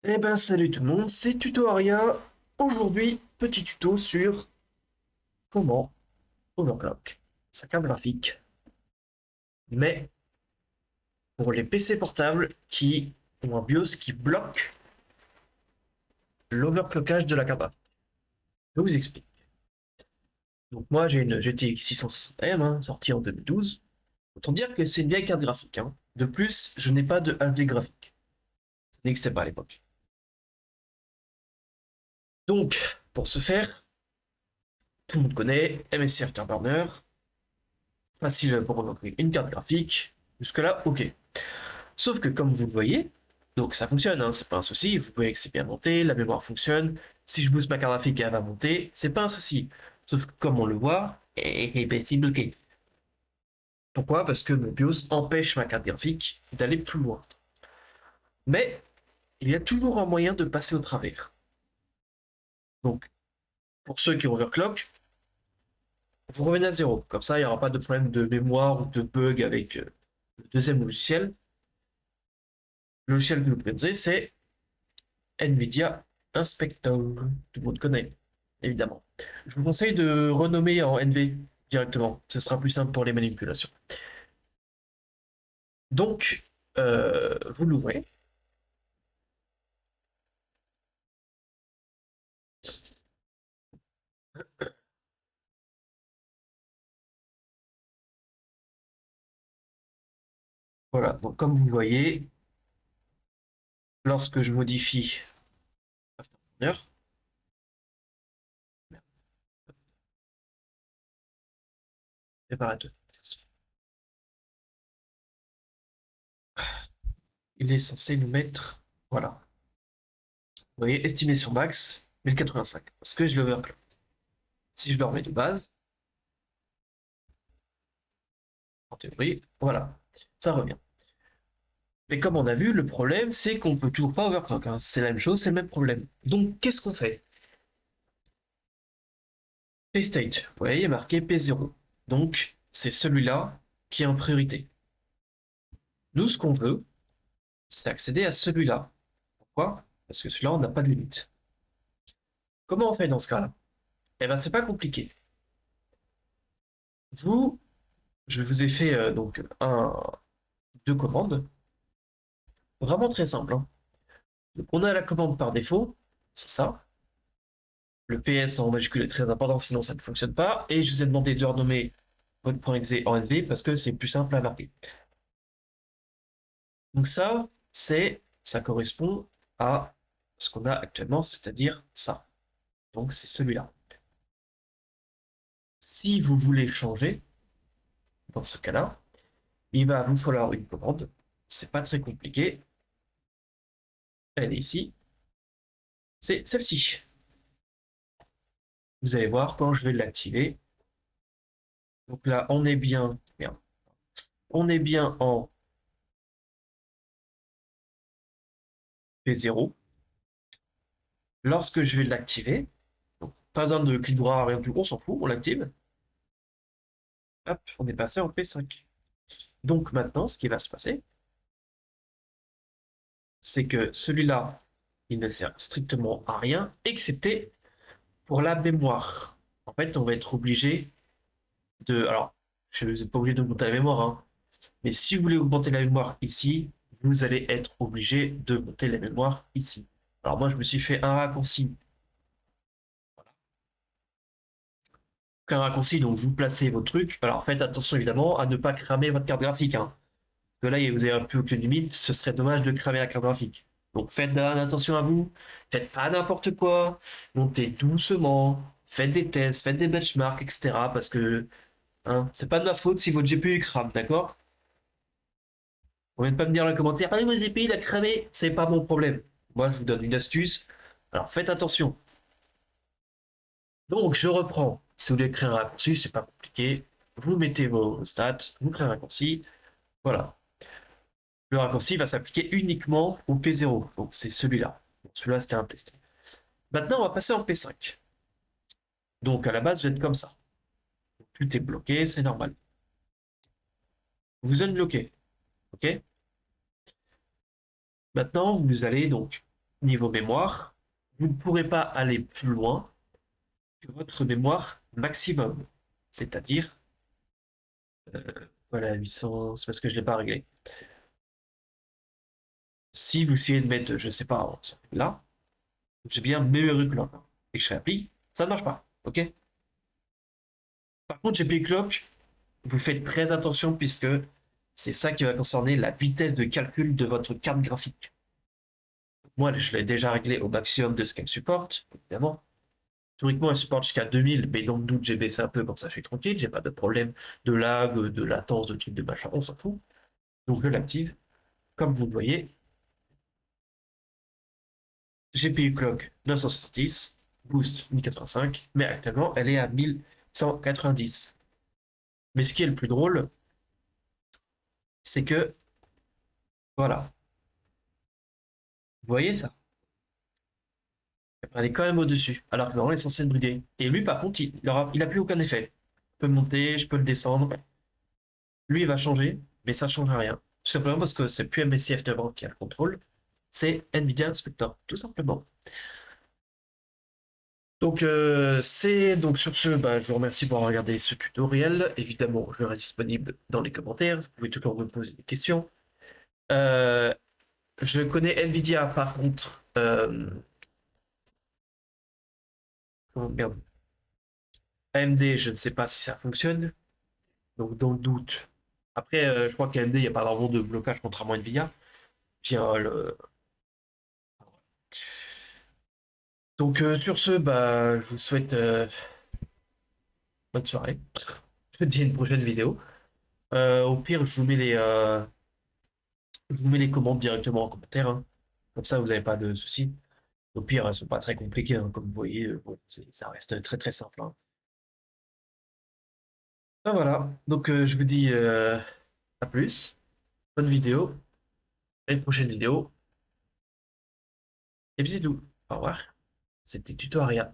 Eh ben salut tout le monde, c'est Tutoria. Aujourd'hui, petit tuto sur comment overclock sa carte graphique, mais pour les PC portables qui ont un BIOS qui bloque l'overclockage de la carte graphique. Je vous explique. Donc moi j'ai une GTX 660M sortie en 2012. Autant dire que c'est une vieille carte graphique. De plus, je n'ai pas de HD graphique. Ça n'existait pas à l'époque. Donc, pour ce faire, tout le monde connaît MSI Afterburner, facile pour remonter une carte graphique. Jusque-là, ok. Sauf que comme vous le voyez, donc ça fonctionne, c'est pas un souci. Vous voyez que c'est bien monté, la mémoire fonctionne. Si je booste ma carte graphique, elle va monter, c'est pas un souci. Sauf que comme on le voit, ben, c'est bloqué. Pourquoi? Parce que mon BIOS empêche ma carte graphique d'aller plus loin. Mais il y a toujours un moyen de passer au travers. Donc, pour ceux qui overclock, vous revenez à zéro. Comme ça, il n'y aura pas de problème de mémoire ou de bug avec le deuxième logiciel. Le logiciel que vous utiliser, c'est NVIDIA Inspector. Tout le monde connaît, évidemment. Je vous conseille de renommer en NV directement. Ce sera plus simple pour les manipulations. Donc, vous l'ouvrez. Voilà, donc comme vous voyez, lorsque je modifie Afterburner, il est censé nous mettre, voilà, vous voyez, estimation max 1085, parce que je l'overclock. Si je le remets de base, en théorie, voilà, ça revient. Mais comme on a vu, le problème, c'est qu'on peut toujours pas overclock. C'est la même chose, c'est le même problème. Donc, qu'est-ce qu'on fait? P-State, vous voyez, il est marqué P0. Donc, c'est celui-là qui est en priorité. Nous, ce qu'on veut, c'est accéder à celui-là. Pourquoi? Parce que celui-là, on n'a pas de limite. Comment on fait dans ce cas-là? Eh ben, c'est pas compliqué. Vous, je vous ai fait donc deux commandes. Vraiment très simple. Donc, on a la commande par défaut, c'est ça. Le PS en majuscule est très important, sinon ça ne fonctionne pas. Et je vous ai demandé de renommer votre .exe en NV parce que c'est plus simple à marquer. Donc ça correspond à ce qu'on a actuellement, c'est-à-dire ça. Donc c'est celui-là. Si vous voulez changer, dans ce cas-là, il va vous falloir une commande. C'est pas très compliqué. Elle est ici. C'est celle-ci. Vous allez voir quand je vais l'activer. Donc là, on est bien, on est bien en P0. Lorsque je vais l'activer, donc pas besoin de clic droit, rien du tout, on s'en fout, on l'active. Hop, on est passé en P5. Donc maintenant, ce qui va se passer, c'est que celui-là, il ne sert strictement à rien, excepté pour la mémoire. En fait, on va être obligé de... Alors, je vous n'êtes pas obligé d'augmenter la mémoire, mais si vous voulez augmenter la mémoire ici, vous allez être obligé de monter la mémoire ici. Alors moi, je me suis fait un raccourci. Un raccourci, donc vous placez vos trucs. Alors faites attention évidemment à ne pas cramer votre carte graphique. Parce que là, vous avez plus aucune limite, ce serait dommage de cramer la carte graphique. Donc faites attention à vous, faites pas n'importe quoi, montez doucement, faites des tests, faites des benchmarks, etc. Parce que c'est pas de ma faute si votre GPU crame, d'accord? Vous ne pas me dire dans les commentaires, ah, mon GPU il a cramé, c'est pas mon problème. Moi, je vous donne une astuce. Alors faites attention. Donc je reprends. Si vous voulez créer un raccourci, c'est pas compliqué. Vous mettez vos stats, vous créez un raccourci. Voilà. Le raccourci va s'appliquer uniquement au P0. Donc c'est celui-là. Bon, celui-là, c'était un test. Maintenant, on va passer en P5. Donc à la base, vous êtes comme ça. Tout est bloqué, c'est normal. Vous unbloquez. OK? Maintenant, vous allez donc, niveau mémoire, vous ne pourrez pas aller plus loin que votre mémoire maximum. C'est-à-dire, euh, voilà, 800, c'est parce que je ne l'ai pas réglé. Si vous essayez de mettre, je sais pas, là, j'ai bien memory clock, hein, et que je fais appli, ça ne marche pas, ok? Par contre, GPU clock, vous faites très attention puisque c'est ça qui va concerner la vitesse de calcul de votre carte graphique. Moi, je l'ai déjà réglé au maximum de ce qu'elle supporte, évidemment. Théoriquement, elle supporte jusqu'à 2000, mais dans le doute, j'ai baissé un peu, comme ça je suis tranquille, j'ai pas de problème de lag, de latence, de trucs de machin, on s'en fout. Donc je l'active. Comme vous le voyez, GPU clock 970, boost 1085, mais actuellement elle est à 1190. Mais ce qui est le plus drôle, c'est que, voilà, vous voyez ça? Elle est quand même au-dessus, alors que normalement elle est censée être bridée. Et lui, par contre, il a plus aucun effet. Je peux le monter, je peux le descendre. Lui, il va changer, mais ça ne change rien. Tout simplement parce que c'est plus MSI F9 qui a le contrôle, c'est NVIDIA Inspector, tout simplement. Donc sur ce, bah, je vous remercie pour avoir regardé ce tutoriel. Évidemment, je reste disponible dans les commentaires. Vous pouvez toujours me poser des questions. Euh, je connais NVIDIA par contre. Merde. AMD, je ne sais pas si ça fonctionne. Donc dans le doute. Après, je crois qu'AMD, il n'y a pas vraiment de blocage contrairement à NVIDIA. Bien, sur ce, bah, je vous souhaite bonne soirée. Je vous dis à une prochaine vidéo. Au pire, je vous mets les commandes directement en commentaire, hein. Comme ça, vous n'avez pas de soucis. Au pire, elles ne sont pas très compliquées, hein, comme vous voyez. Bon, ça reste très très simple, hein. Ben voilà. Je vous dis à plus. Bonne vidéo. À une prochaine vidéo. Et bisous. Au revoir. C'était Tutoria.